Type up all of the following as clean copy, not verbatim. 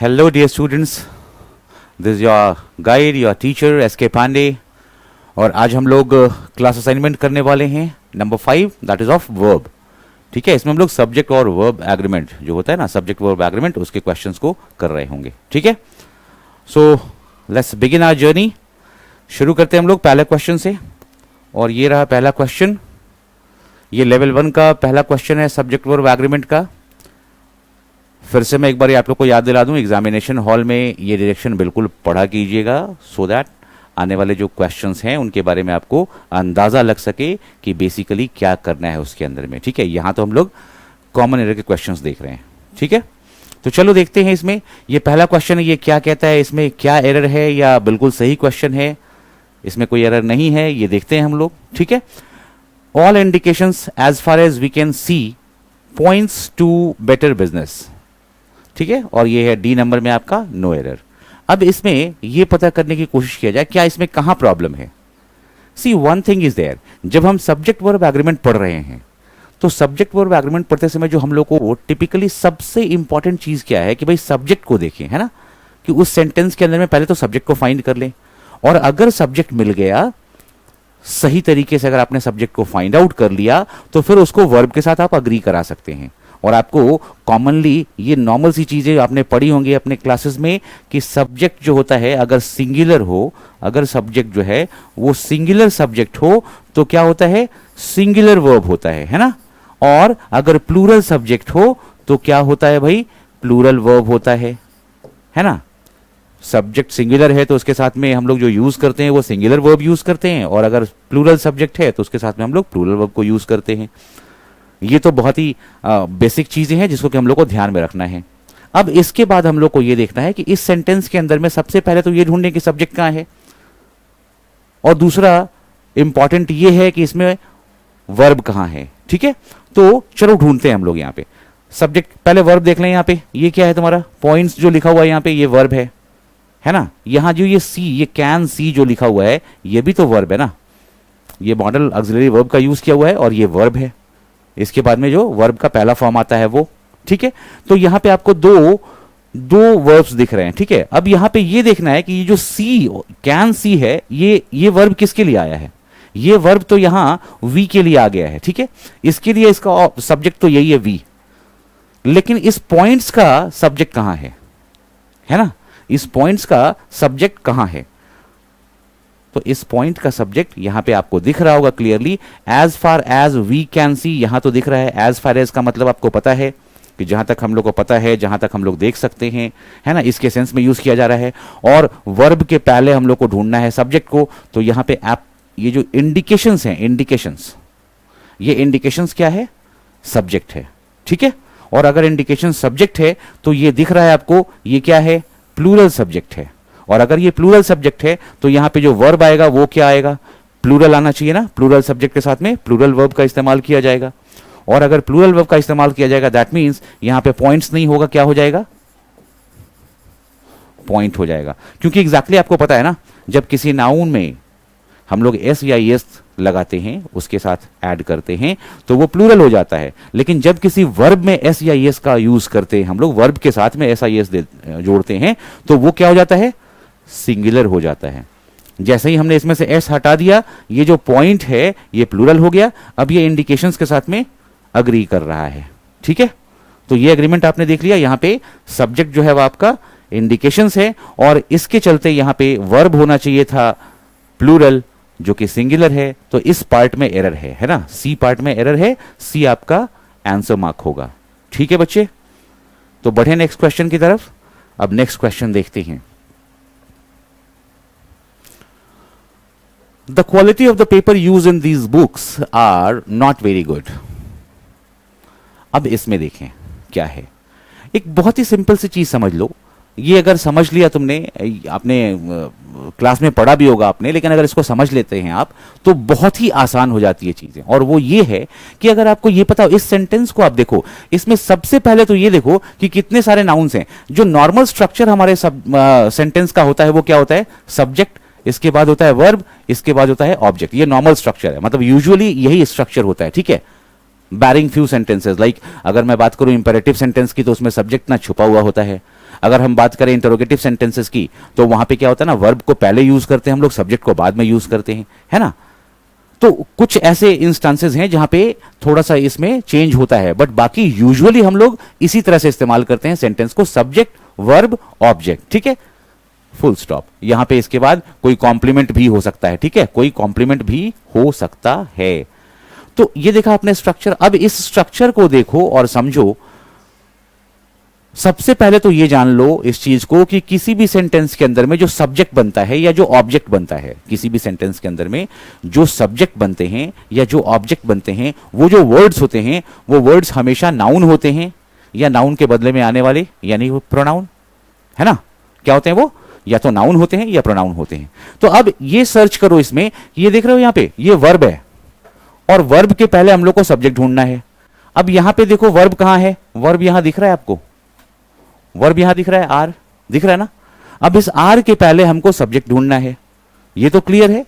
Hello dear students, this is your guide, your teacher SK Pandey. और आज हम लोग क्लास असाइनमेंट करने वाले हैं number 5, that is of verb. ठीक है, इसमें हम लोग सब्जेक्ट और वर्ब एग्रीमेंट जो होता है ना, सब्जेक्ट वर्ब एग्रीमेंट, उसके क्वेश्चंस को कर रहे होंगे। ठीक है, so let's begin our journey. शुरू करते हैं हम लोग पहले क्वेश्चन से, और ये रहा पहला क्वेश्चन। ये लेवल 1 का पहला क्वेश्चन है सब्जेक्ट वर्ब एग्रीमेंट का। फिर से मैं एक बार आप लोग को याद दिला दूं, एग्जामिनेशन हॉल में ये डायरेक्शन बिल्कुल पढ़ा कीजिएगा, सो दैट आने वाले जो क्वेश्चंस हैं उनके बारे में आपको अंदाजा लग सके कि बेसिकली क्या करना है उसके अंदर में। ठीक है, यहां तो हम लोग कॉमन एरर के क्वेश्चंस देख रहे हैं। ठीक है, तो चलो देखते हैं इसमें ये पहला क्वेश्चन है, ये क्या कहता है, इसमें क्या एरर है या बिल्कुल सही क्वेश्चन है, इसमें कोई एरर नहीं है, ये देखते हैं हम लोग। ठीक है, all indications as far as we can see points to better business. ठीक है, और ये है डी नंबर में आपका नो एरर। अब इसमें ये पता करने की कोशिश किया जाए क्या इसमें कहां प्रॉब्लम है। सी वन थिंग इज देयर, जब हम सब्जेक्ट वर्ब एग्रीमेंट पढ़ रहे हैं तो सब्जेक्ट वर्ब एग्रीमेंट पढ़ते समय जो हम लोग को टिपिकली सबसे इंपॉर्टेंट चीज क्या है कि भाई सब्जेक्ट को देखें, है ना, कि उस सेंटेंस के अंदर में पहले तो सब्जेक्ट को फाइंड कर लें, और अगर सब्जेक्ट मिल गया सही तरीके से, अगर आपने सब्जेक्ट को फाइंड आउट कर लिया तो फिर उसको वर्ब के साथ आप अग्री करा सकते हैं। और आपको कॉमनली ये नॉर्मल सी चीजें आपने पढ़ी होंगी अपने क्लासेस में कि सब्जेक्ट जो होता है अगर सिंगुलर हो, अगर सब्जेक्ट जो है वो सिंगुलर सब्जेक्ट हो तो क्या होता है, सिंगुलर वर्ब होता है ना, और अगर प्लूरल सब्जेक्ट हो तो क्या होता है भाई, प्लूरल वर्ब होता है ना। सब्जेक्ट सिंगुलर है तो उसके साथ में हम लोग जो यूज करते हैं वो सिंगुलर वर्ब यूज करते हैं, और अगर प्लूरल सब्जेक्ट है तो उसके साथ में हम लोग प्लूरल वर्ब को यूज करते हैं। ये तो बहुत ही बेसिक चीजें हैं जिसको कि हम लोग को ध्यान में रखना है। अब इसके बाद हम लोग को ये देखना है कि इस सेंटेंस के अंदर में सबसे पहले तो ये ढूंढने कि सब्जेक्ट कहां है, और दूसरा इंपॉर्टेंट ये है कि इसमें वर्ब कहां है। ठीक है, तो चलो ढूंढते हैं हम लोग यहाँ पे सब्जेक्ट। पहले वर्ब देख लें, यहाँ पे ये क्या है तुम्हारा, पॉइंट्स जो लिखा हुआ है यहाँ पे ये वर्ब है ना। यहाँ जो ये सी, ये कैन सी जो लिखा हुआ है ये भी तो वर्ब है ना, ये मॉडल ऑक्सिलरी वर्ब का यूज किया हुआ है और ये वर्ब है। इसके बाद में जो वर्ब का पहला फॉर्म आता है वो। ठीक है, तो यहां पे आपको दो वर्ब्स दिख रहे हैं। ठीक है, अब यहां पे ये देखना है कि ये जो सी, कैन सी है, ये वर्ब किसके लिए आया है, ये वर्ब तो यहां वी के लिए आ गया है। ठीक है, इसके लिए इसका सब्जेक्ट तो यही है वी, लेकिन इस पॉइंट्स का सब्जेक्ट कहां है ना, इस पॉइंट्स का सब्जेक्ट कहां है, तो इस पॉइंट का सब्जेक्ट यहां पे आपको दिख रहा होगा clearly, as far as we can see, यहां तो दिख रहा है। एज फार एज का मतलब आपको पता है कि जहां तक हम लोग को पता है, जहां तक हम लोग देख सकते हैं, है ना, इसके सेंस में यूज किया जा रहा है। और वर्ब के पहले हम लोग को ढूंढना है सब्जेक्ट को, तो यहां पे आप ये जो इंडिकेशंस हैं, इंडिकेशंस, ये इंडिकेशंस क्या है, सब्जेक्ट है। ठीक है, और अगर इंडिकेशन सब्जेक्ट है तो ये दिख रहा है आपको, ये क्या है, प्लूरल सब्जेक्ट है। और अगर ये प्लूरल सब्जेक्ट है तो यहां पे जो वर्ब आएगा वो क्या आएगा, प्लूरल आना चाहिए ना, प्लूरल सब्जेक्ट के साथ में प्लूरल वर्ब का इस्तेमाल किया जाएगा। और अगर प्लूरल वर्ब का इस्तेमाल किया जाएगा दैट मींस यहां पे पॉइंट्स नहीं होगा, क्या हो जाएगा, पॉइंट हो जाएगा। क्योंकि एग्जैक्टली आपको पता है ना, जब किसी नाउन में हम लोग एस या एस लगाते हैं, उसके साथ ऐड करते हैं तो वो प्लूरल हो जाता है, लेकिन जब किसी वर्ब में एस या एस का यूज करते हैं हम लोग, वर्ब के साथ में एस आई एस जोड़ते हैं तो वो क्या हो जाता है, सिंगुलर हो जाता है। जैसे ही हमने इसमें से एस हटा दिया, ये जो पॉइंट है ये प्लूरल हो गया। अब ये इंडिकेशंस के साथ में अग्री कर रहा है। ठीक है, तो ये एग्रीमेंट आपने देख लिया, यहां पे सब्जेक्ट जो है वो आपका इंडिकेशंस है, और इसके चलते यहां पे वर्ब होना चाहिए था प्लूरल जो कि सिंगुलर है। तो इस पार्ट में एरर है ना, सी पार्ट में एरर है, सी आपका आंसर मार्क होगा। ठीक है बच्चे, तो बढ़े नेक्स्ट क्वेश्चन की तरफ। अब नेक्स्ट क्वेश्चन देखते हैं। The quality of the paper used in these books are not very good. अब इसमें देखें क्या है, एक बहुत ही सिंपल सी चीज समझ लो। ये अगर समझ लिया तुमने, आपने क्लास में पढ़ा भी होगा आपने, लेकिन अगर इसको समझ लेते हैं आप तो बहुत ही आसान हो जाती है चीजें। और वो ये है कि अगर आपको ये पता हो, इस सेंटेंस को आप देखो, इसमें सबसे पहले तो ये देखो कि कितने सारे नाउन्स हैं। जो नॉर्मल स्ट्रक्चर हमारे सेंटेंस का होता है वो क्या होता है, सब्जेक्ट, इसके बाद होता है वर्ब, इसके बाद होता है ऑब्जेक्ट। ये नॉर्मल स्ट्रक्चर है, मतलब यूजुअली यही स्ट्रक्चर होता है। ठीक है, बैरिंग फ्यू सेंटेंसेस, लाइक अगर मैं बात करूं इंपेरेटिव सेंटेंस की तो उसमें सब्जेक्ट ना छुपा हुआ होता है। अगर हम बात करें इंटरोगेटिव सेंटेंसेस की, तो वहां पे क्या होता है ना, वर्ब को पहले यूज करते हैं हम लोग, सब्जेक्ट को बाद में यूज करते हैं, है ना। तो कुछ ऐसे इंस्टांसेस हैं जहां पे थोड़ा सा इसमें चेंज होता है, बट बाकी यूजुअली हम लोग इसी तरह से इस्तेमाल करते हैं सेंटेंस को, सब्जेक्ट वर्ब ऑब्जेक्ट, ठीक है, फुल स्टॉप। यहां पे इसके बाद कोई कॉम्प्लीमेंट भी हो सकता है, ठीक है, कोई कॉम्प्लीमेंट भी हो सकता है। तो ये देखा आपने स्ट्रक्चर। अब इस स्ट्रक्चर को देखो और समझो। सबसे पहले तो ये जान लो इस चीज को कि किसी भी सेंटेंस के अंदर में जो सब्जेक्ट बनता है या जो ऑब्जेक्ट बनता है, किसी भी सेंटेंस के अंदर में जो सब्जेक्ट बनते हैं या जो ऑब्जेक्ट बनते हैं, वो जो वर्ड्स होते हैं, वो वर्ड्स हमेशा नाउन होते हैं या नाउन के बदले में आने वाले, यानी वो प्रोनाउन, है ना। क्या होते हैं वो, या तो नाउन होते हैं या प्रोनाउन होते हैं। तो अब ये सर्च करो इसमें, ये देख रहे हो यहां पे ये वर्ब है और वर्ब के पहले हम लोग को सब्जेक्ट ढूंढना है। अब यहां पे देखो वर्ब कहां है, वर्ब यहां दिख रहा है आपको, वर्ब यहां दिख रहा है, आर दिख रहा है ना। अब इस आर के पहले हमको सब्जेक्ट ढूंढना है। ये तो क्लियर है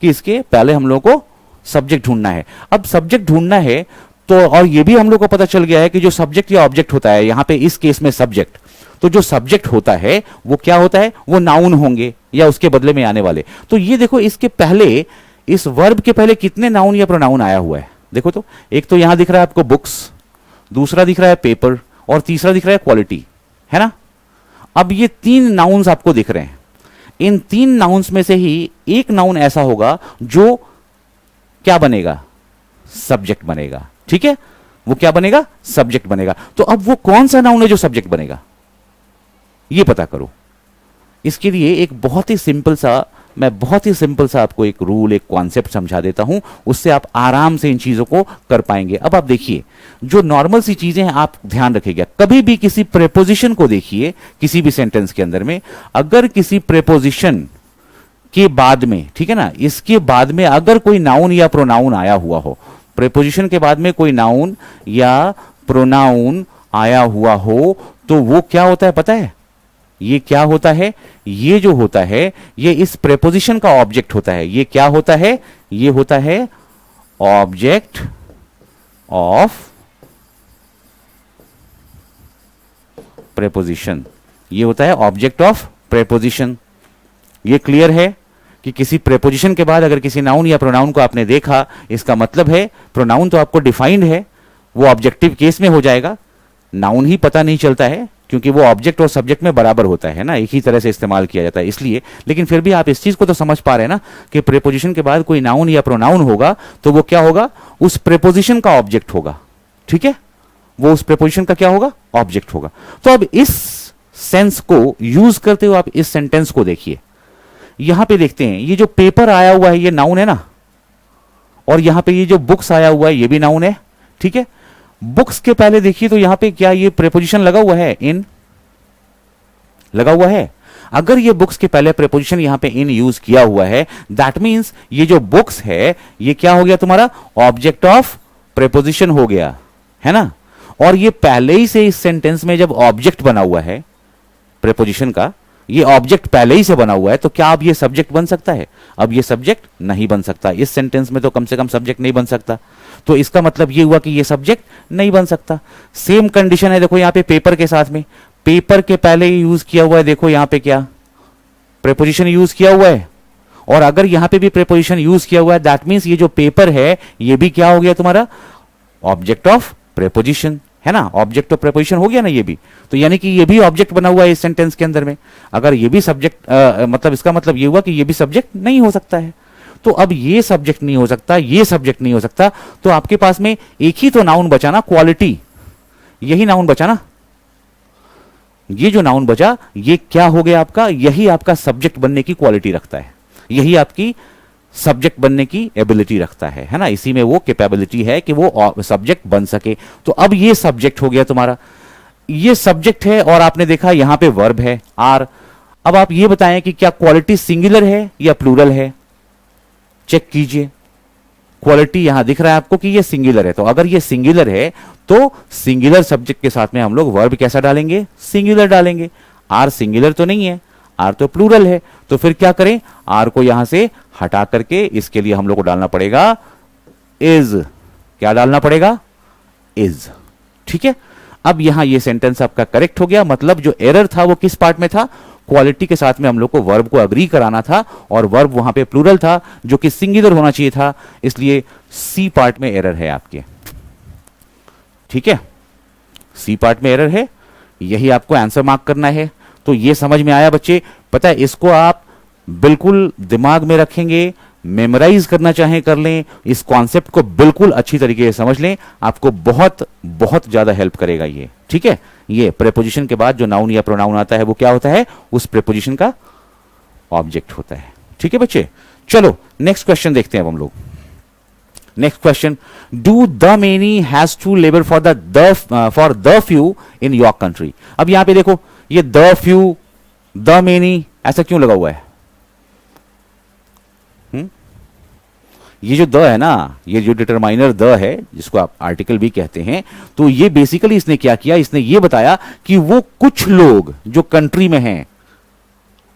कि इसके पहले हम लोग को सब्जेक्ट ढूंढना है। अब सब्जेक्ट ढूंढना है तो, और ये भी हम लोग को पता चल गया है कि जो सब्जेक्ट या ऑब्जेक्ट होता है, यहां पे इस केस में सब्जेक्ट, तो जो सब्जेक्ट होता है वो क्या होता है, वो नाउन होंगे या उसके बदले में आने वाले। तो ये देखो इसके पहले, इस वर्ब के पहले कितने नाउन या प्रोनाउन आया हुआ है, देखो तो। एक तो यहां दिख रहा है आपको बुक्स, दूसरा दिख रहा है पेपर, और तीसरा दिख रहा है क्वालिटी, है ना। अब ये 3 नाउन्स आपको दिख रहे हैं। इन 3 नाउन्स में से ही एक नाउन ऐसा होगा जो क्या बनेगा, सब्जेक्ट बनेगा, ठीक है। वो क्या बनेगा, सब्जेक्ट बनेगा। तो अब वो कौन सा नाउन है जो सब्जेक्ट बनेगा, ये पता करो। इसके लिए एक बहुत ही सिंपल सा, मैं बहुत ही सिंपल सा आपको एक रूल, एक कॉन्सेप्ट समझा देता हूं, उससे आप आराम से इन चीजों को कर पाएंगे। अब आप देखिए, जो नॉर्मल सी चीजें हैं आप ध्यान रखिएगा। कभी भी किसी प्रेपोजिशन को देखिए, किसी भी सेंटेंस के अंदर में, अगर किसी प्रेपोजिशन के बाद में, ठीक है ना, इसके बाद में अगर कोई नाउन या प्रोनाउन आया हुआ हो, प्रेपोजिशन के बाद में कोई नाउन या प्रोनाउन आया हुआ हो, तो वो क्या होता है पता है, ये क्या होता है, ये जो होता है ये इस प्रेपोजिशन का ऑब्जेक्ट होता है। ये क्या होता है, ये होता है ऑब्जेक्ट ऑफ प्रेपोजिशन, ये होता है ऑब्जेक्ट ऑफ प्रेपोजिशन। ये क्लियर है कि किसी प्रेपोजिशन के बाद अगर किसी नाउन या प्रोनाउन को आपने देखा, इसका मतलब है प्रोनाउन तो आपको डिफाइंड है, वो ऑब्जेक्टिव केस में हो जाएगा, नाउन ही पता नहीं चलता है, क्योंकि वो ऑब्जेक्ट और सब्जेक्ट में बराबर होता है ना, एक ही तरह से इस्तेमाल किया जाता है इसलिए। लेकिन फिर भी आप इस चीज को तो समझ पा रहे हैं ना कि प्रेपोजिशन के बाद कोई नाउन या प्रोनाउन होगा तो वो क्या होगा, उस प्रेपोजिशन का ऑब्जेक्ट होगा, ठीक है, वो उस प्रेपोजिशन का क्या होगा, ऑब्जेक्ट होगा। तो अब इस सेंस को यूज करते हुए आप इस सेंटेंस को देखिए। यहां पे देखते हैं, ये जो पेपर आया हुआ है ये नाउन है ना, और यहां पे ये जो बुक्स आया हुआ है ये भी नाउन है, ठीक है। बुक्स के पहले देखिए तो यहां पे क्या ये प्रेपोजिशन लगा हुआ है, इन लगा हुआ है। अगर ये बुक्स के पहले प्रेपोजिशन यहां पे इन यूज किया हुआ है, दैट मींस ये जो बुक्स है ये क्या हो गया तुम्हारा, ऑब्जेक्ट ऑफ प्रेपोजिशन हो गया, है ना। और ये पहले ही से इस सेंटेंस में जब ऑब्जेक्ट बना हुआ है प्रेपोजिशन का, ये ऑब्जेक्ट पहले ही से बना हुआ है, तो क्या अब ये सब्जेक्ट बन सकता है, अब ये सब्जेक्ट नहीं बन सकता। इस सेंटेंस में तो कम से कम सब्जेक्ट नहीं बन सकता, तो इसका मतलब ये हुआ कि ये सब्जेक्ट नहीं बन सकता। सेम कंडीशन है देखो यहां पे पेपर के साथ में, पेपर के पहले ही यूज किया हुआ है, देखो यहां पे क्या प्रेपोजिशन यूज किया हुआ है, और अगर यहां पे भी प्रेपोजिशन यूज किया हुआ है, दैट मींस ये जो पेपर है ये भी क्या हो गया तुम्हारा, ऑब्जेक्ट ऑफ प्रेपोजिशन, है ना, ऑब्जेक्ट ऑफ प्रेपोजिशन हो गया ना ये भी। तो यानी कि ये भी ऑब्जेक्ट बना हुआ है इस सेंटेंस के अंदर में। अगर ये भी सब्जेक्ट, मतलब इसका मतलब ये हुआ कि ये भी सब्जेक्ट नहीं हो सकता है। तो अब ये सब्जेक्ट नहीं हो सकता, ये सब्जेक्ट नहीं हो सकता, तो आपके पास में एक ही तो नाउन बचा ना, क्वालिटी, यही नाउन बचा ना। ये जो नाउन बचा ये क्या हो गया आपका, यही आपका सब्जेक्ट बनने की क्वालिटी रखता है, यही आपकी सब्जेक्ट बनने की एबिलिटी रखता है ना। इसी में वो कैपेबिलिटी है कि वो सब्जेक्ट बन सके। तो अब ये सब्जेक्ट हो गया तुम्हारा, ये सब्जेक्ट है, और आपने देखा यहां पे वर्ब है आर। अब आप ये बताएं कि क्या क्वालिटी सिंगुलर है या प्लूरल है, चेक कीजिए। क्वालिटी यहां दिख रहा है आपको कि ये सिंगुलर है, तो अगर ये सिंगुलर है तो सिंगुलर सब्जेक्ट के साथ में हम लोग वर्ब कैसा डालेंगे, सिंगुलर डालेंगे। आर सिंगुलर तो नहीं है, आर तो प्लूरल है, तो फिर क्या करें, आर को यहां से हटा करके इसके लिए हम लोग को डालना पड़ेगा इज। क्या डालना पड़ेगा, इज, ठीक है। अब यहां ये सेंटेंस आपका करेक्ट हो गया, मतलब जो एरर था वो किस पार्ट में था, क्वालिटी के साथ में हम लोग को वर्ब को अग्री कराना था, और वर्ब वहां पे प्लूरल था जो कि सिंगुलर होना चाहिए था, इसलिए सी पार्ट में एरर है आपके। ठीक है, सी पार्ट में एरर है, यही आपको आंसर मार्क करना है। तो ये समझ में आया बच्चे? पता है, इसको आप बिल्कुल दिमाग में रखेंगे, मेमोराइज करना चाहें कर लें, इस कॉन्सेप्ट को बिल्कुल अच्छी तरीके से समझ लें, आपको बहुत बहुत ज्यादा हेल्प करेगा ये। ठीक है, ये प्रेपोजिशन के बाद जो नाउन या प्रोनाउन आता है वो क्या होता है, उस प्रेपोजिशन का ऑब्जेक्ट होता है। ठीक है बच्चे, चलो नेक्स्ट क्वेश्चन देखते हैं अब हम लोग। Next question, do the many has to labour for the few in your country. अब यहां पे देखो, ये द फ्यू, द मेनी ऐसा क्यों लगा हुआ है? ये जो द है ना, ये जो डिटरमाइनर द है, जिसको आप आर्टिकल भी कहते हैं, तो ये बेसिकली इसने क्या किया, इसने ये बताया कि वो कुछ लोग जो कंट्री में हैं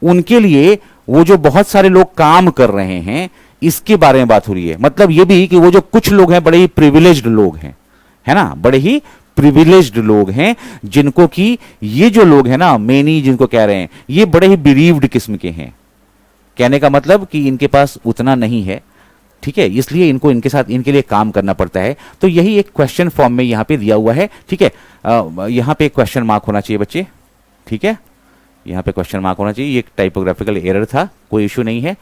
उनके लिए वो जो बहुत सारे लोग काम कर रहे हैं, इसके बारे में बात हो रही है। मतलब ये भी कि वो जो कुछ लोग हैं बड़े ही प्रिविलेज्ड लोग हैं, है ना, बड़े ही प्रिविलेज्ड लोग हैं, जिनको कि ये जो लोग हैं ना, मेनी जिनको कह रहे हैं, ये बड़े ही बिरीव्ड किस्म के हैं। कहने का मतलब कि इनके पास उतना नहीं है, ठीक है, इसलिए इनको इनके साथ इनके लिए काम करना पड़ता है। तो यही एक क्वेश्चन फॉर्म में यहां पे दिया हुआ है। ठीक है, यहां पे क्वेश्चन मार्क होना चाहिए बच्चे। ठीक है, यहां पे क्वेश्चन मार्क होना चाहिए, ये एक टाइपोग्राफिकल एरर था, कोई इश्यू नहीं है,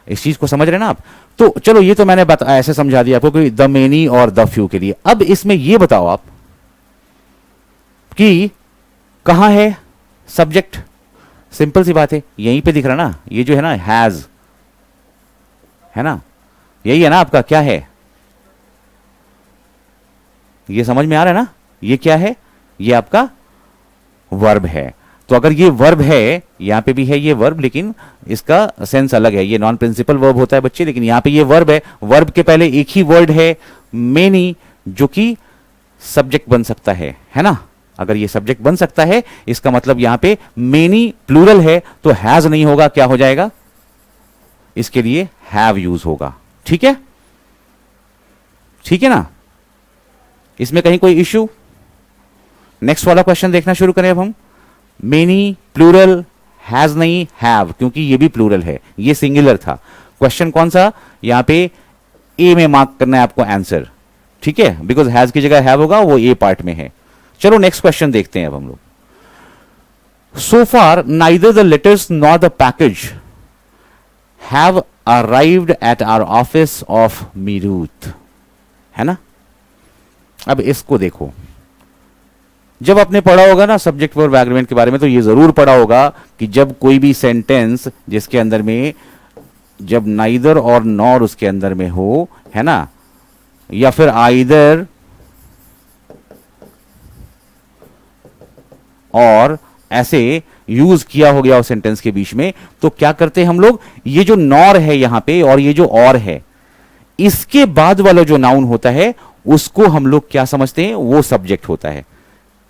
इस चीज को समझ रहे हैं ना आप। तो चलो, ये तो मैंने ऐसे समझा दिया आपको कि द मेनी और द फ्यू के लिए। अब इसमें ये बताओ आप कि कहां है सब्जेक्ट। सिंपल सी बात है, यहीं पे दिख रहा ना, ये जो है ना हैज, है ना, यही है ना आपका, क्या है, ये समझ में आ रहा है ना, ये क्या है, ये आपका वर्ब है। तो अगर ये वर्ब है, यहां पे भी है ये वर्ब, लेकिन इसका सेंस अलग है, ये नॉन प्रिंसिपल वर्ब होता है बच्चे, लेकिन यहां पे ये वर्ब है। वर्ब के पहले एक ही वर्ड है मेनी, जो कि सब्जेक्ट बन सकता है ना। अगर ये सब्जेक्ट बन सकता है, इसका मतलब यहां पे मेनी प्लूरल है, तो हैज नहीं होगा, क्या हो जाएगा, इसके लिए हैव यूज होगा। ठीक है, ठीक है ना, इसमें कहीं कोई इश्यू? नेक्स्ट वाला क्वेश्चन देखना शुरू करें अब हम। मेनी प्लूरल, हैज नहीं, हैव, क्योंकि ये भी प्लूरल है, ये सिंगुलर था। क्वेश्चन कौन सा, यहां पे ए में मार्क करना है आपको आंसर। ठीक है, बिकॉज हैज की जगह हैव होगा, वो ए पार्ट में है। चलो नेक्स्ट क्वेश्चन देखते हैं अब हम लोग। So far neither the letters nor the package have arrived at our office of Meerut, है ना। अब इसको देखो, जब आपने पढ़ा होगा ना सब्जेक्ट वर्ब एग्रीमेंट के बारे में, तो ये जरूर पढ़ा होगा कि जब कोई भी सेंटेंस जिसके अंदर में जब नाइदर और नॉर उसके अंदर में हो, है ना, या फिर आइदर और ऐसे यूज किया हो गया उस सेंटेंस के बीच में, तो क्या करते हैं हम लोग, ये जो नॉर है यहां पे और ये जो और है, इसके बाद वाला जो नाउन होता है उसको हम लोग क्या समझते हैं, वो सब्जेक्ट होता है।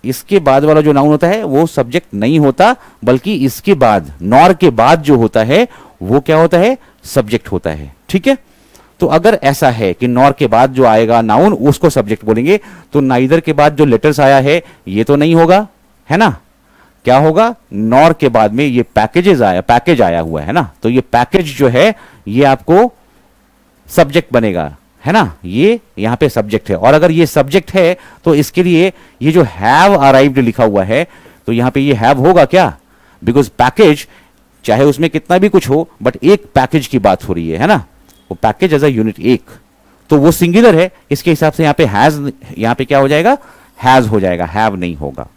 इसके बाद वाला जो नाउन होता है वो सब्जेक्ट नहीं होता, बल्कि इसके बाद, नॉर के बाद जो होता है वो क्या होता है, सब्जेक्ट होता है। ठीक है, तो अगर ऐसा है कि नॉर के बाद जो आएगा नाउन उसको सब्जेक्ट बोलेंगे, तो नाइदर के बाद जो लेटर्स आया है ये तो नहीं होगा, है ना, क्या होगा, नॉर के बाद में ये पैकेज आया हुआ है ना, तो ये पैकेज जो है ये आपको सब्जेक्ट बनेगा, है ना, ये यहां पे सब्जेक्ट है। और अगर ये सब्जेक्ट है तो इसके लिए ये जो हैव अराइव्ड लिखा हुआ है, तो यहां पे ये हैव होगा क्या, बिकॉज पैकेज चाहे उसमें कितना भी कुछ हो, बट एक पैकेज की बात हो रही है ना, वो पैकेज एज अ यूनिट एक, तो वो सिंगुलर है, इसके हिसाब से यहां पे हैज, यहां पे क्या हो जाएगा, हैज हो जाएगा, हैव नहीं होगा।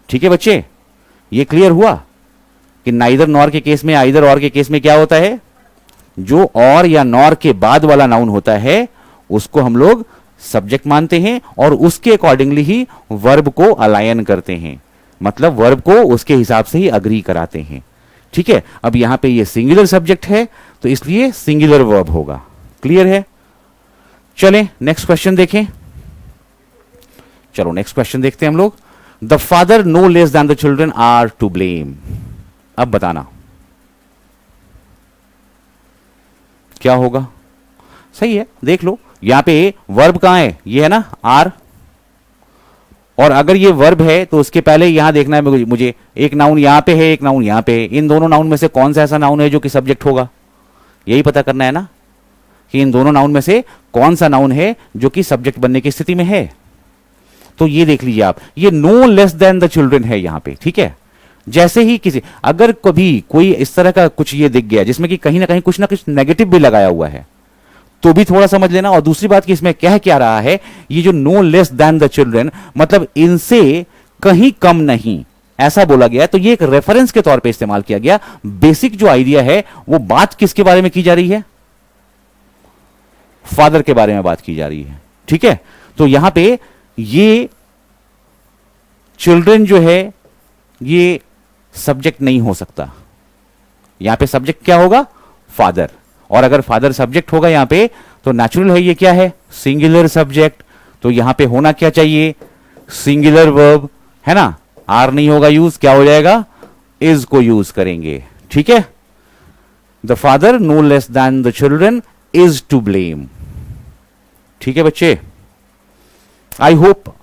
ठीक है बच्चे, ये क्लियर हुआ कि नाइदर नॉर के केस में, आइदर और के केस में क्या होता है, जो और या नॉर के बाद वाला नाउन होता है उसको हम लोग सब्जेक्ट मानते हैं और उसके अकॉर्डिंगली ही वर्ब को अलायन करते हैं, मतलब वर्ब को उसके हिसाब से ही अग्री कराते हैं। ठीक है, अब यहां पे ये सिंगुलर सब्जेक्ट है तो इसलिए सिंगुलर वर्ब होगा। क्लियर है, चलें नेक्स्ट क्वेश्चन देखें। चलो नेक्स्ट क्वेश्चन देखते हैं हम लोग। The father no less than the children are to blame. अब बताना क्या होगा। सही है, देख लो यहां पे वर्ब कहां है, ये है ना आर, और अगर ये वर्ब है तो उसके पहले यहां देखना है मुझे एक नाउन यहां पे है, एक नाउन यहां पे है, इन दोनों नाउन में से कौन सा ऐसा नाउन है जो कि सब्जेक्ट होगा, यही पता करना है ना, कि इन दोनों नाउन में से कौन सा नाउन है जो कि सब्जेक्ट बनने की स्थिति में है। तो ये देख लीजिए आप, ये no less than the children है यहां पे, ठीक है। जैसे ही किसी, अगर कभी कोई इस तरह का कुछ ये दिख गया जिसमें कि कहीं ना कुछ नेगेटिव भी लगाया हुआ है, तो भी थोड़ा समझ लेना। और दूसरी बात कि इसमें कह क्या रहा है, ये जो no less than the children, मतलब इनसे कहीं कम नहीं, ऐसा बोला गया है। तो ये एक रेफरेंस के तौर पे इस्तेमाल किया गया। बेसिक जो आइडिया है वो बात किसके बारे में की जा रही है, फादर के बारे में बात की जा रही है, ठीक है। तो यहां पे ये चिल्ड्रन जो है ये सब्जेक्ट नहीं हो सकता, यहां पे सब्जेक्ट क्या होगा, फादर। और अगर फादर सब्जेक्ट होगा यहां पे तो नेचुरल है ये क्या है, सिंगुलर सब्जेक्ट। तो यहां पे होना क्या चाहिए, सिंगुलर वर्ब, है ना। आर नहीं होगा यूज, क्या हो जाएगा, इज को यूज करेंगे, ठीक है। The father no less than the children is to blame, ठीक है बच्चे। आई होप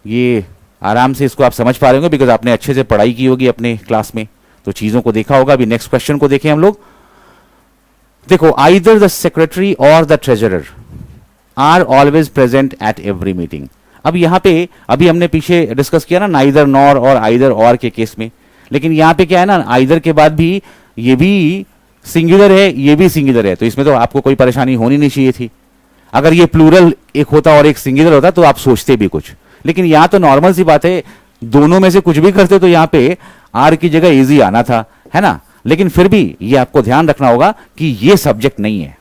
ये आराम से इसको आप समझ पा रहे होंगे, बिकॉज आपने अच्छे से पढ़ाई की होगी अपने क्लास में, तो चीजों को देखा होगा। अभी नेक्स्ट क्वेश्चन को देखें हम लोग। देखो, आइदर द सेक्रेटरी और the treasurer are always present at every meeting. अब यहां पे अभी हमने पीछे डिस्कस किया ना नाइदर नॉर और आइदर और के केस में, लेकिन यहां पे क्या है ना, आइदर के बाद भी ये भी सिंगुलर है, ये भी सिंगुलर है, तो इसमें तो आपको कोई परेशानी होनी नहीं चाहिए थी। अगर ये प्लूरल एक होता और एक सिंगुलर होता तो आप सोचते भी कुछ, लेकिन यहां तो नॉर्मल सी बात है, दोनों में से कुछ भी करते तो यहां पे आर की जगह इजी आना था, है ना। लेकिन फिर भी ये आपको ध्यान रखना होगा कि ये सब्जेक्ट नहीं है।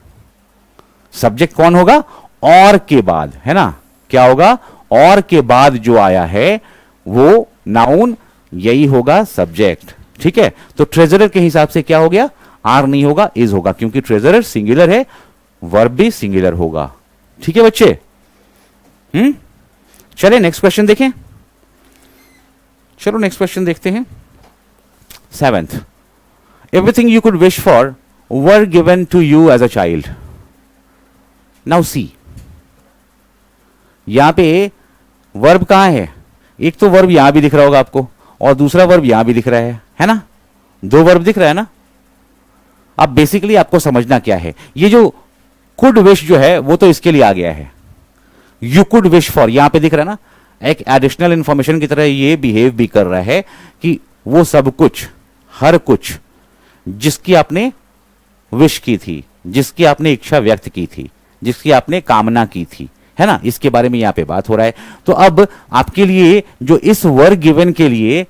सब्जेक्ट कौन होगा, और के बाद, है ना। क्या होगा, और के बाद जो आया है वो नाउन, यही होगा सब्जेक्ट, ठीक है। तो ट्रेजरर के हिसाब से क्या हो गया, आर नहीं होगा, इज होगा, क्योंकि ट्रेजरर सिंगुलर है, वर्ब भी सिंगुलर होगा, ठीक है बच्चे। चले नेक्स्ट क्वेश्चन देखें। चलो नेक्स्ट क्वेश्चन देखते हैं। 7th, everything you could wish for were given to you as a child. Now see, यहां पे वर्ब कहां है, एक तो वर्ब यहां भी दिख रहा होगा आपको और दूसरा वर्ब यहां भी दिख रहा है ना, दो वर्ब दिख रहा है ना। अब बेसिकली आपको समझना क्या है, ये जो कुड विश जो है वो तो इसके लिए आ गया है, यू कुड विश फॉर यहां पे दिख रहा है ना, एक एडिशनल इंफॉर्मेशन की तरह ये बिहेव भी कर रहा है कि वो सब कुछ, हर कुछ जिसकी आपने विश की थी, जिसकी आपने इच्छा व्यक्त की थी, जिसकी आपने कामना की थी, है ना, इसके बारे में यहां पे बात हो रहा है। तो अब आपके लिए जो इस वर्ब गिवन के लिए,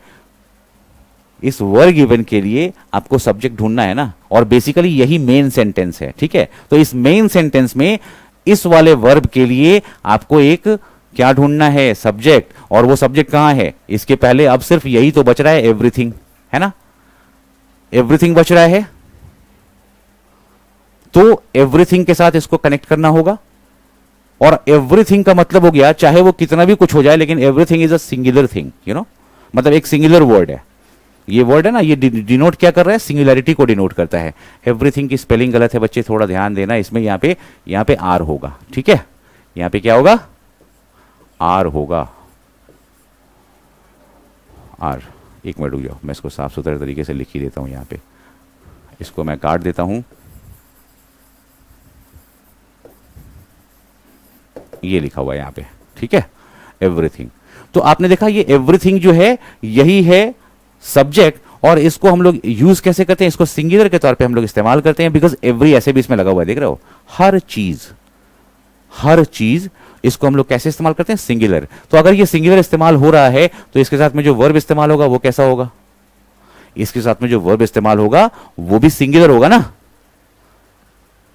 इस वर्ब गिवन के लिए आपको सब्जेक्ट ढूंढना है ना, और बेसिकली यही मेन सेंटेंस है, ठीक है। तो इस मेन सेंटेंस में इस वाले वर्ब के लिए आपको एक क्या ढूंढना है, सब्जेक्ट। और वो सब्जेक्ट कहां है, इसके पहले अब सिर्फ यही तो बच रहा है, एवरीथिंग, है ना, एवरीथिंग बच रहा है। तो एवरीथिंग के साथ इसको कनेक्ट करना होगा, और एवरीथिंग का मतलब हो गया चाहे वो कितना भी कुछ हो जाए, लेकिन everything is a singular thing, you know, मतलब एक सिंगुलर वर्ड है। ये वर्ड है ना, ये डिनोट क्या कर रहा है, सिंगुलैरिटी को डिनोट करता है। एवरीथिंग की स्पेलिंग गलत है बच्चे, थोड़ा ध्यान देना इसमें। यहां पे आर होगा, ठीक है, यहां पे क्या होगा, आर होगा, आर। एक मिनट रुक जाओ, मैं इसको साफ सुथरे तरीके से लिख ही देता हूं। यहां पे इसको मैं काट देता हूं, ये लिखा हुआ है यहां पे, ठीक है, एवरीथिंग। तो आपने देखा ये एवरीथिंग जो है यही है सब्जेक्ट, और इसको हम लोग यूज कैसे करते हैं, इसको सिंगुलर के तौर पे हम लोग इस्तेमाल करते हैं, बिकॉज एवरी ऐसे भी इसमें लगा हुआ है, देख रहे हो, हर चीज, हर चीज, इसको हम लोग कैसे इस्तेमाल करते हैं, सिंगुलर। तो अगर ये सिंगुलर इस्तेमाल हो रहा है तो इसके साथ में जो वर्ब इस्तेमाल होगा वो कैसा होगा, इसके साथ में जो वर्ब इस्तेमाल होगा वो भी सिंगुलर होगा ना,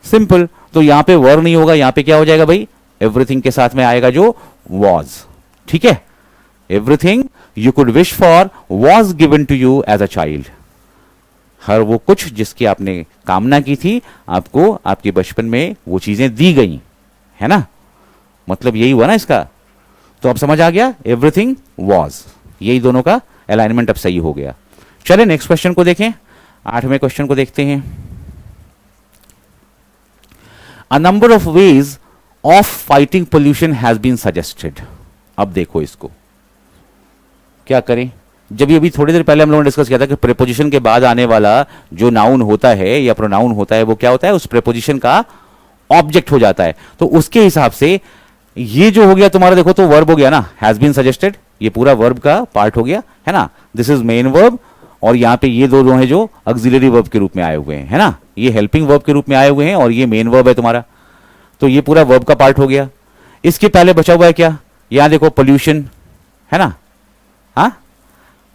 सिंपल। तो यहां पे वर्ब नहीं होगा, यहां पे क्या हो जाएगा भाई, एवरीथिंग के साथ में आएगा जो वॉज, ठीक है। Everything you could wish for was given to you as a child, हर वो कुछ जिसकी आपने कामना की थी, आपको आपके बचपन में वो चीजें दी गई, है ना, मतलब यही हुआ ना इसका। तो अब समझ आ गया, एवरीथिंग वॉज, यही दोनों का अलाइनमेंट अब सही हो गया। चले नेक्स्ट क्वेश्चन को देखें, 8वें क्वेश्चन को देखते हैं। A number of ways of fighting pollution has been suggested. अब देखो इसको, क्या करें, जब ये अभी थोड़ी देर पहले हम लोगों ने डिस्कस किया था कि प्रेपोजिशन के बाद आने वाला जो नाउन होता है या प्रोनाउन होता है वो क्या होता है, उस प्रेपोजिशन का ऑब्जेक्ट हो जाता है। तो उसके हिसाब से ये जो हो गया तुम्हारा, देखो तो वर्ब हो गया ना, हैज बीन सजेस्टेड, ये पूरा वर्ब का पार्ट हो गया है ना, दिस इज मेन वर्ब, और यहां पे ये दो हैं जो ऑक्सिलरी वर्ब के रूप में आए हुए हैं, है ना, ये हेल्पिंग वर्ब के रूप में आए हुए हैं और ये मेन वर्ब है तुम्हारा। तो ये पूरा वर्ब का पार्ट हो गया। इसके पहले बचा हुआ है क्या, यहां देखो पोल्यूशन, है ना, हाँ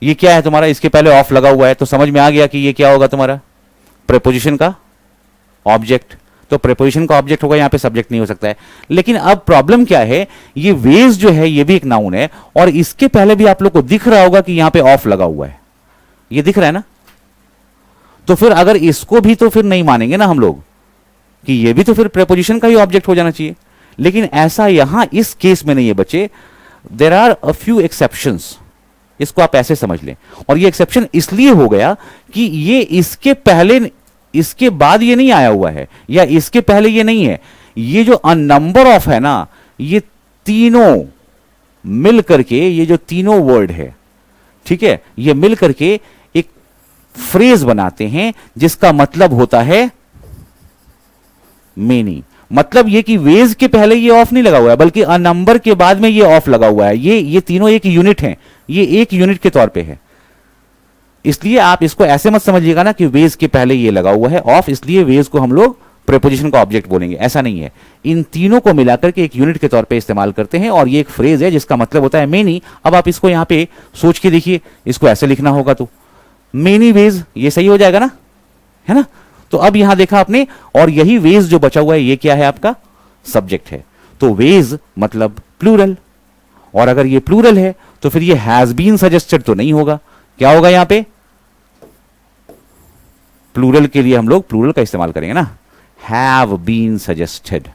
ये क्या है तुम्हारा, इसके पहले ऑफ लगा हुआ है, तो समझ में आ गया कि ये क्या होगा तुम्हारा, प्रेपोजिशन का ऑब्जेक्ट। तो प्रेपोजिशन का ऑब्जेक्ट होगा, यहां पे सब्जेक्ट नहीं हो सकता है। लेकिन अब प्रॉब्लम क्या है, ये वेज जो है ये भी एक नाउन है, और इसके पहले भी आप लोग को दिख रहा होगा कि यहां पे ऑफ लगा हुआ है, ये दिख रहा है ना। तो फिर अगर इसको भी तो फिर नहीं मानेंगे ना हम लोग कि ये भी तो फिर प्रेपोजिशन का ही ऑब्जेक्ट हो जाना चाहिए। लेकिन ऐसा यहां इस केस में नहीं है बच्चे, there are a few exceptions, इसको आप ऐसे समझ लें। और ये एक्सेप्शन इसलिए हो गया कि ये इसके पहले, इसके बाद ये नहीं आया हुआ है, या इसके पहले ये नहीं है, ये जो अ नंबर ऑफ है ना, ये तीनों मिल करके, ये जो तीनों वर्ड है, ठीक है, ये मिल करके एक फ्रेज बनाते हैं जिसका मतलब होता है मेनी। मतलब ये कि वेज के पहले ये ऑफ नहीं लगा हुआ है, बल्कि अ नंबर के बाद में ये ऑफ लगा हुआ है। ये तीनों एक यूनिट हैं, ये एक यूनिट के तौर पे है। इसलिए आप इसको ऐसे मत समझिएगा ना कि वेज के पहले ये लगा हुआ है ऑफ, इसलिए वेज को हम लोग प्रेपोजिशन का ऑब्जेक्ट बोलेंगे, ऐसा नहीं है। इन तीनों को मिलाकर के एक यूनिट के तौर पे इस्तेमाल करते हैं, और ये एक फ्रेज है जिसका मतलब होता है मेनी। अब आप इसको यहां पे सोच के देखिए, इसको ऐसे लिखना होगा तो मेनी वेज, ये सही हो जाएगा ना, है ना। तो अब यहां देखा आपने, और यही वेज जो बचा हुआ है ये क्या है, आपका सब्जेक्ट है। तो वेज मतलब प्लूरल, और अगर ये प्लूरल है तो फिर ये हैज बीन सजेस्टेड तो नहीं होगा, क्या होगा यहां पे, प्लूरल के लिए हम लोग प्लूरल का इस्तेमाल करेंगे ना, have been suggested,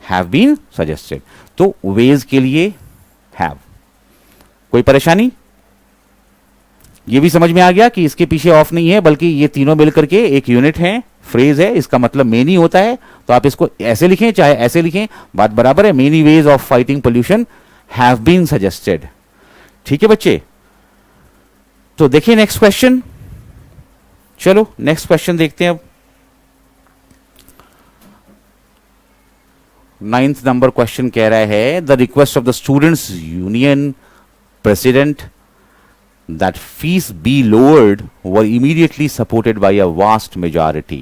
have been suggested. तो वेज के लिए हैव, कोई परेशानी, ये भी समझ में आ गया कि इसके पीछे ऑफ नहीं है, बल्कि ये तीनों मिलकर के एक यूनिट है, फ्रेज है, इसका मतलब मेनी होता है। तो आप इसको ऐसे लिखें चाहे ऐसे लिखें, बात बराबर है, many ways of fighting pollution have been suggested. ठीक है बच्चे, तो देखिए नेक्स्ट क्वेश्चन, चलो नेक्स्ट क्वेश्चन देखते हैं। अब 9th नंबर क्वेश्चन कह रहा है, the request of the students union president that fees be lowered were immediately supported by a vast majority।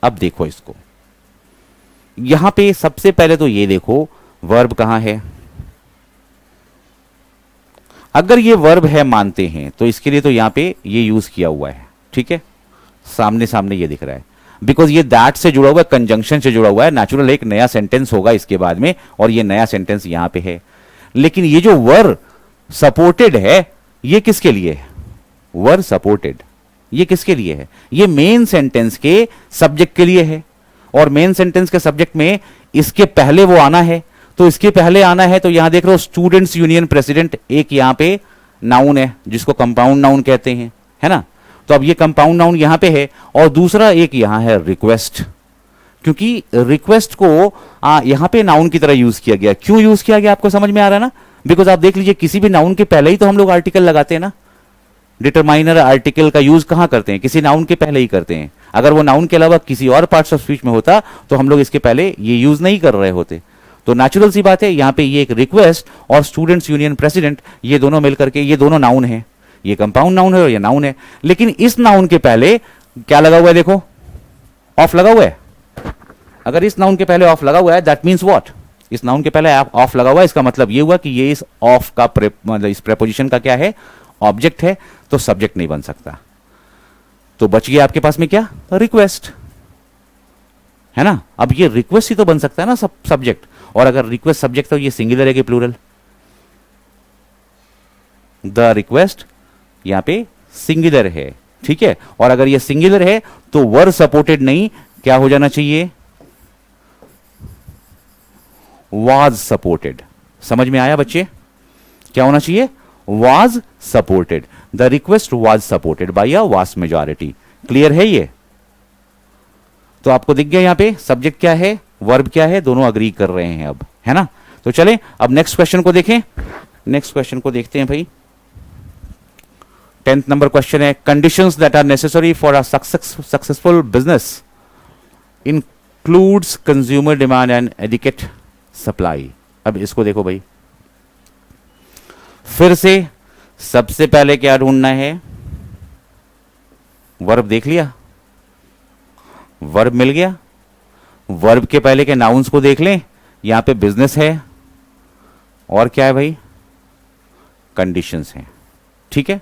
अब देखो इसको, यहां पे सबसे पहले तो ये देखो वर्ब कहां है। अगर ये वर्ब है मानते हैं तो इसके लिए तो यहां पे ये यूज किया हुआ है, ठीक है, सामने सामने ये दिख रहा है, बिकॉज ये दैट से जुड़ा हुआ है, कंजंक्शन से जुड़ा हुआ है, नेचुरल एक नया सेंटेंस होगा इसके बाद में, और ये नया सेंटेंस यहां पे है। लेकिन ये जो वर सपोर्टेड है ये किसके लिए है, वर सपोर्टेड ये किसके लिए है, ये मेन सेंटेंस के सब्जेक्ट के लिए है, और मेन सेंटेंस के सब्जेक्ट में इसके पहले वो आना है। तो इसके पहले आना है तो यहां देख रहे हो स्टूडेंट्स यूनियन प्रेसिडेंट, एक यहां पे नाउन है जिसको कंपाउंड नाउन कहते हैं, है ना। तो अब ये कंपाउंड नाउन यहां पे है, और दूसरा एक यहां है रिक्वेस्ट, क्योंकि रिक्वेस्ट को यहां पे नाउन की तरह यूज किया गया। क्यों यूज किया गया आपको समझ में आ रहा है ना, बिकॉज आप देख लीजिए किसी भी नाउन के पहले ही तो हम लोग आर्टिकल लगाते हैं ना, डिटरमाइनर आर्टिकल का यूज कहां करते हैं, किसी नाउन के पहले ही करते हैं। अगर वो नाउन के अलावा किसी और पार्ट्स ऑफ स्पीच में होता तो हम लोग इसके पहले ये यूज नहीं कर रहे होते। तो नेचुरल सी बात है, यहां पे ये एक रिक्वेस्ट और स्टूडेंट्स यूनियन प्रेसिडेंट, ये दोनों मिलकर के, ये दोनों नाउन है, ये कंपाउंड नाउन है और ये नाउन है। लेकिन इस नाउन के पहले क्या लगा हुआ है, देखो ऑफ लगा हुआ है। अगर इस नाउन के पहले ऑफ लगा हुआ है, दैट मीन्स व्हाट, इस नाउन के पहले ऑफ लगा हुआ है, इसका मतलब ये हुआ कि ये इस ऑफ का मतलब इस प्रेपोजिशन का क्या है, ऑब्जेक्ट है, तो सब्जेक्ट नहीं बन सकता। तो बच गया आपके पास में क्या, रिक्वेस्ट, है ना। अब ये रिक्वेस्ट ही तो बन सकता है ना सब्जेक्ट, और अगर रिक्वेस्ट सब्जेक्ट तो ये सिंगुलर है कि प्लूरल, द रिक्वेस्ट यहां पे सिंगुलर है, ठीक है। और अगर ये सिंगुलर है तो वर सपोर्टेड नहीं, क्या हो जाना चाहिए, was supported। समझ में आया बच्चे, क्या होना चाहिए, was supported, the request was supported by a vast majority। Clear है ये, तो आपको दिख गया यहां पे सब्जेक्ट क्या है, वर्ब क्या है, दोनों अग्री कर रहे हैं अब, है ना। तो चलें अब नेक्स्ट क्वेश्चन को देखें, नेक्स्ट क्वेश्चन को देखते हैं भाई। 10th नंबर क्वेश्चन है, conditions that are necessary for a successful business includes consumer demand and adequate supply. अब इसको देखो भाई, फिर से सबसे पहले क्या ढूंढना है, वर्ब देख लिया, वर्ब मिल गया, वर्ब के पहले के नाउन्स को देख लें, यहां पे बिजनेस है और क्या है भाई, कंडीशंस हैं। ठीक है,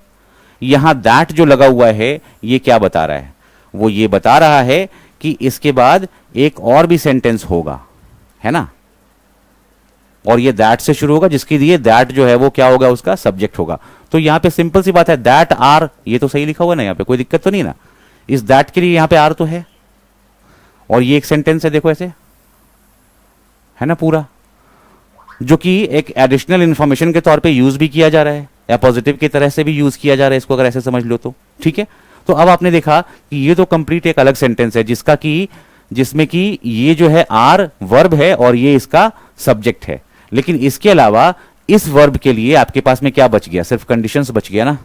यहां दैट जो लगा हुआ है ये क्या बता रहा है, वो ये बता रहा है कि इसके बाद एक और भी सेंटेंस होगा, है ना, और ये दैट से शुरू होगा, जिसके लिए दैट जो है वो क्या होगा, उसका सब्जेक्ट होगा। तो यहां पे सिंपल सी बात है, दैट आर, ये तो सही लिखा हुआ ना, यहां पे कोई दिक्कत तो नहीं ना, इस दैट के लिए यहां पे आर तो है, और ये एक सेंटेंस है, देखो ऐसे है ना पूरा, जो कि एक एडिशनल इंफॉर्मेशन के तौर पे यूज भी किया जा रहा है, या पॉजिटिव की तरह से भी यूज किया जा रहा है इसको, अगर ऐसे समझ लो तो। ठीक है, तो अब आपने देखा कि ये तो कंप्लीट एक अलग सेंटेंस है, जिसमें कि ये जो है आर वर्ब है और ये इसका सब्जेक्ट है, लेकिन इसके अलावा इस वर्ब के लिए आपके पास में क्या बच गया, सिर्फ कंडीशंस बच गया ना,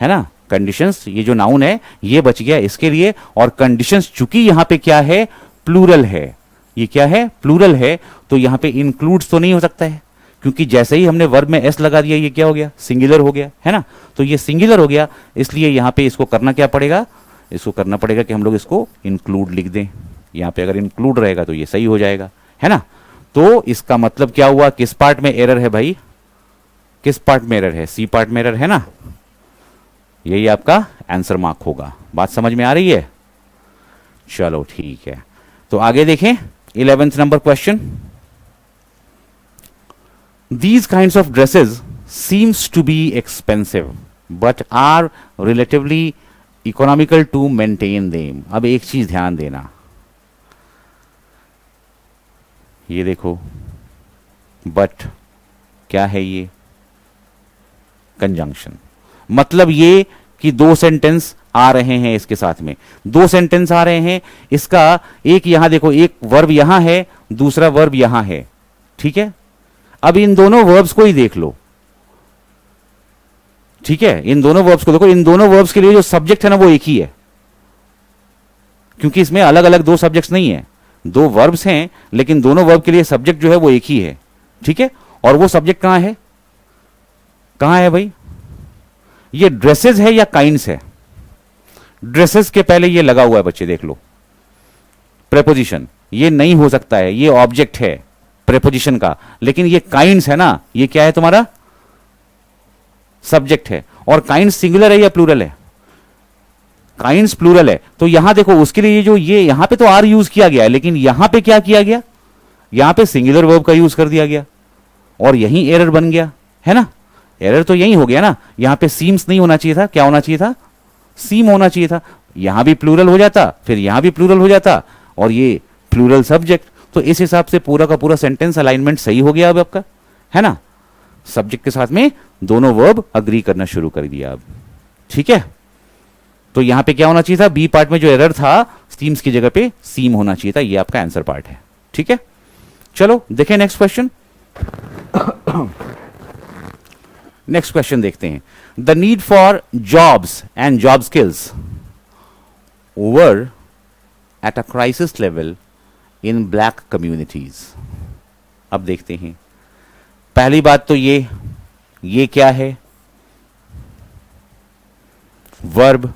है ना, कंडीशंस, ये जो नाउन है ये बच गया इसके लिए, और कंडीशंस चूंकि यहां पे क्या है, प्लूरल है, ये क्या है, प्लूरल है, तो यहां पे इंक्लूड्स तो नहीं हो सकता है, क्योंकि जैसे ही हमने वर्ब में एस लगा दिया ये क्या हो गया, सिंगुलर हो गया, है ना, तो ये सिंगुलर हो गया, इसलिए यहां पे इसको करना क्या पड़ेगा, इसको करना पड़ेगा कि हम लोग इसको इंक्लूड लिख दें, यहां पे अगर इंक्लूड रहेगा तो ये सही हो जाएगा, है ना। तो इसका मतलब क्या हुआ, किस पार्ट में एरर है भाई, किस पार्ट में एरर है, सी पार्ट में एरर है ना, यही आपका आंसर मार्क होगा। बात समझ में आ रही है, चलो ठीक है, तो आगे देखें 11th number question, these kinds of dresses seems to be expensive but are relatively economical to maintain them। अब एक चीज ध्यान देना, ये देखो, बट क्या है ये, कंजंक्शन, मतलब ये कि दो सेंटेंस आ रहे हैं इसके साथ में, दो सेंटेंस आ रहे हैं, इसका एक यहां देखो, एक वर्ब यहां है, दूसरा वर्ब यहां है, ठीक है। अब इन दोनों वर्ब्स को ही देख लो, ठीक है, इन दोनों वर्ब्स को देखो, इन दोनों वर्ब्स के लिए जो सब्जेक्ट है ना वो एक ही है, क्योंकि इसमें अलग अलग दो सब्जेक्ट्स नहीं है, दो वर्ब्स हैं, लेकिन दोनों वर्ब के लिए सब्जेक्ट जो है वो एक ही है, ठीक है। और वो सब्जेक्ट कहां है, कहां है भाई, ये ड्रेसेस है या काइंड्स है, ड्रेसेस के पहले ये लगा हुआ है बच्चे, देख लो, प्रेपोजिशन, ये नहीं हो सकता है, ये ऑब्जेक्ट है प्रेपोजिशन का, लेकिन ये काइंड्स है ना, ये क्या है तुम्हारा, सब्जेक्ट है। और काइंड्स सिंगुलर है या प्लूरल है, काइंड्स प्लूरल है, तो यहां देखो उसके लिए जो ये यहां पे तो आर यूज किया गया है, लेकिन यहां पे क्या किया गया, यहां पे सिंगुलर वर्ब का यूज कर दिया गया, और यही एरर बन गया, है ना, एरर तो यही हो गया ना, यहां पे सीम्स नहीं होना चाहिए था, क्या होना चाहिए था, सीम होना चाहिए था, यहां भी प्लूरल हो जाता, फिर यहां भी प्लूरल हो जाता, और ये प्लूरल सब्जेक्ट, तो इस हिसाब से पूरा का पूरा सेंटेंस अलाइनमेंट सही हो गया अब आपका, है ना, सब्जेक्ट के साथ में दोनों वर्ब अग्री करना शुरू कर दिया अब, ठीक है। तो यहां पे क्या होना चाहिए था, बी पार्ट में जो एरर था, सीम्स की जगह पे सीम होना चाहिए था, ये आपका आंसर पार्ट है, ठीक है। चलो देखें नेक्स्ट क्वेश्चन, नेक्स्ट क्वेश्चन देखते हैं, the need for jobs and job skills were at a crisis level in black communities. अब देखते हैं, पहली बात तो ये क्या है, वर्ब,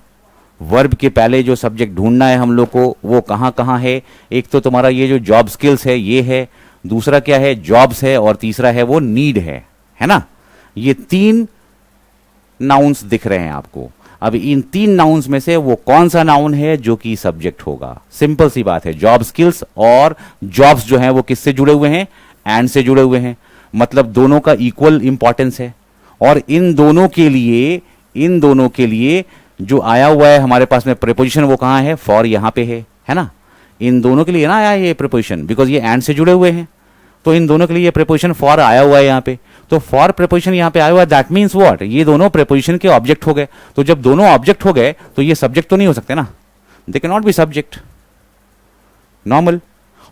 वर्ब के पहले जो सब्जेक्ट ढूंढना है हम लोग को वो कहां कहां है, एक तो तुम्हारा ये जो जॉब स्किल्स है ये है, दूसरा क्या है, जॉब्स है, और तीसरा है वो नीड है ना, ये तीन नाउन्स दिख रहे हैं आपको। अब इन तीन नाउन्स में से वो कौन सा नाउन है जो कि सब्जेक्ट होगा, सिंपल सी बात है, जॉब स्किल्स और जॉब्स जो हैं वो किससे जुड़े हुए हैं, एंड से जुड़े हुए हैं, मतलब दोनों का इक्वल इंपॉर्टेंस है, और इन दोनों के लिए जो आया हुआ है हमारे पास में प्रीपोजिशन वो कहां है, फॉर यहां पे है ना, इन दोनों के लिए ना आया ये प्रीपोजिशन, बिकॉज ये एंड से जुड़े हुए हैं, तो इन दोनों के लिए ये प्रीपोजिशन फॉर आया हुआ है यहाँ पे, तो फॉर प्रीपोजिशन यहाँ पे आया हुआ है, दैट मीन्स व्हाट, ये दोनों प्रीपोजिशन के ऑब्जेक्ट हो गए, तो जब दोनों ऑब्जेक्ट हो गए तो ये सब्जेक्ट तो नहीं हो सकते ना, they can not be subject normal.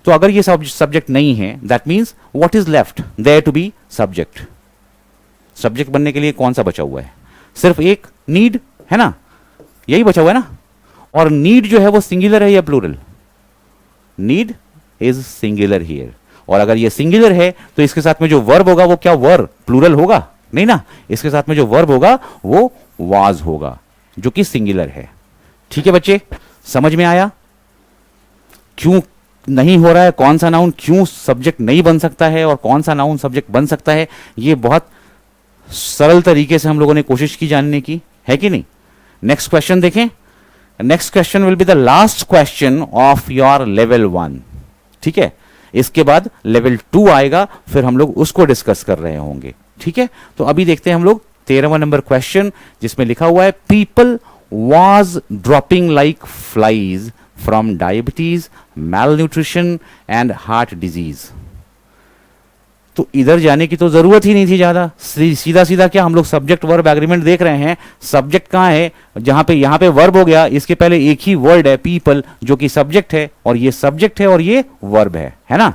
तो अगर ये सब्जेक्ट नहीं है, that means what is left there to be subject, subject बनने के लिए कौन सा बचा हुआ है, सिर्फ एक नीड है ना, यही बचा हुआ है ना। और नीड जो है वो सिंगुलर है या plural? Need is singular here. और अगर ये सिंगुलर है तो इसके साथ में जो वर्ब होगा वो क्या वर्ब प्लूरल होगा? नहीं ना, इसके साथ में जो वर्ब होगा वो वाज होगा, जो कि सिंगुलर है। ठीक है बच्चे, समझ में आया क्यों नहीं हो रहा है, कौन सा नाउन क्यों सब्जेक्ट नहीं बन सकता है और कौन सा नाउन सब्जेक्ट बन सकता है? ये बहुत सरल तरीके से हम लोगों ने कोशिश की जानने की, है कि नहीं। नेक्स्ट क्वेश्चन देखें। Next question will be the last question of your level 1। ठीक है, इसके बाद लेवल 2 आएगा, फिर हम लोग उसको डिस्कस कर रहे होंगे। ठीक है, तो अभी देखते हैं हम लोग 13वां नंबर क्वेश्चन, जिसमें लिखा हुआ है people was dropping like flies from diabetes, malnutrition and heart disease. तो इधर जाने की तो जरूरत ही नहीं थी ज्यादा, सीधा सीधा क्या हम लोग सब्जेक्ट वर्ब एग्रीमेंट देख रहे हैं। सब्जेक्ट कहां है? जहां पे यहां पे वर्ब हो गया, इसके पहले एक ही वर्ड है पीपल, जो कि सब्जेक्ट है, और ये सब्जेक्ट है और ये वर्ब है ना।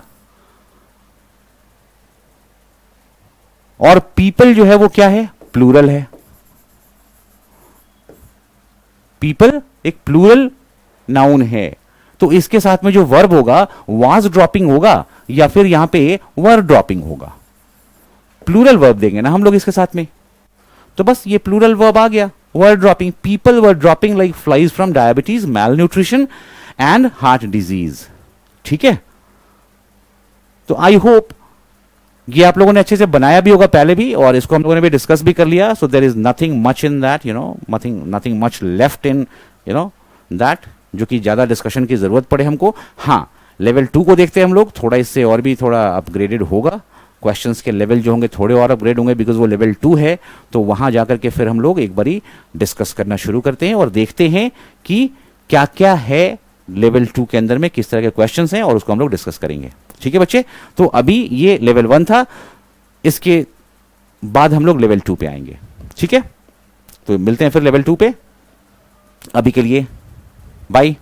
और पीपल जो है वो क्या है? प्लूरल है। पीपल एक प्लूरल नाउन है, तो इसके साथ में जो वर्ब होगा वाज ड्रॉपिंग होगा या फिर यहां पे वर ड्रॉपिंग होगा। प्लूरल वर्ब देंगे ना हम लोग इसके साथ में, तो बस ये प्लूरल वर्ब आ गया, were dropping. People were dropping like flies from diabetes, malnutrition and heart disease. ठीक है, तो आई होप ये आप लोगों ने अच्छे से बनाया भी होगा पहले भी, और इसको हम लोगों ने भी डिस्कस भी कर लिया। So there is nothing much in that, nothing much left in that, जो कि ज्यादा डिस्कशन की जरूरत पड़े हमको। हाँ, लेवल 2 को देखते हैं हम लोग, थोड़ा इससे और भी थोड़ा अपग्रेडेड होगा, क्वेश्चंस के लेवल जो होंगे थोड़े और अपग्रेड होंगे, बिकॉज वो लेवल 2 है। तो वहां जाकर के फिर हम लोग एक बारी डिस्कस करना शुरू करते हैं और देखते हैं कि क्या क्या है लेवल 2 के अंदर में, किस तरह के क्वेश्चंस हैं, और उसको हम लोग डिस्कस करेंगे। ठीक है बच्चे, तो अभी ये लेवल 1 था, इसके बाद हम लोग लेवल 2 पे आएंगे। ठीक है, तो मिलते हैं फिर लेवल 2 पे। अभी के लिए बाय।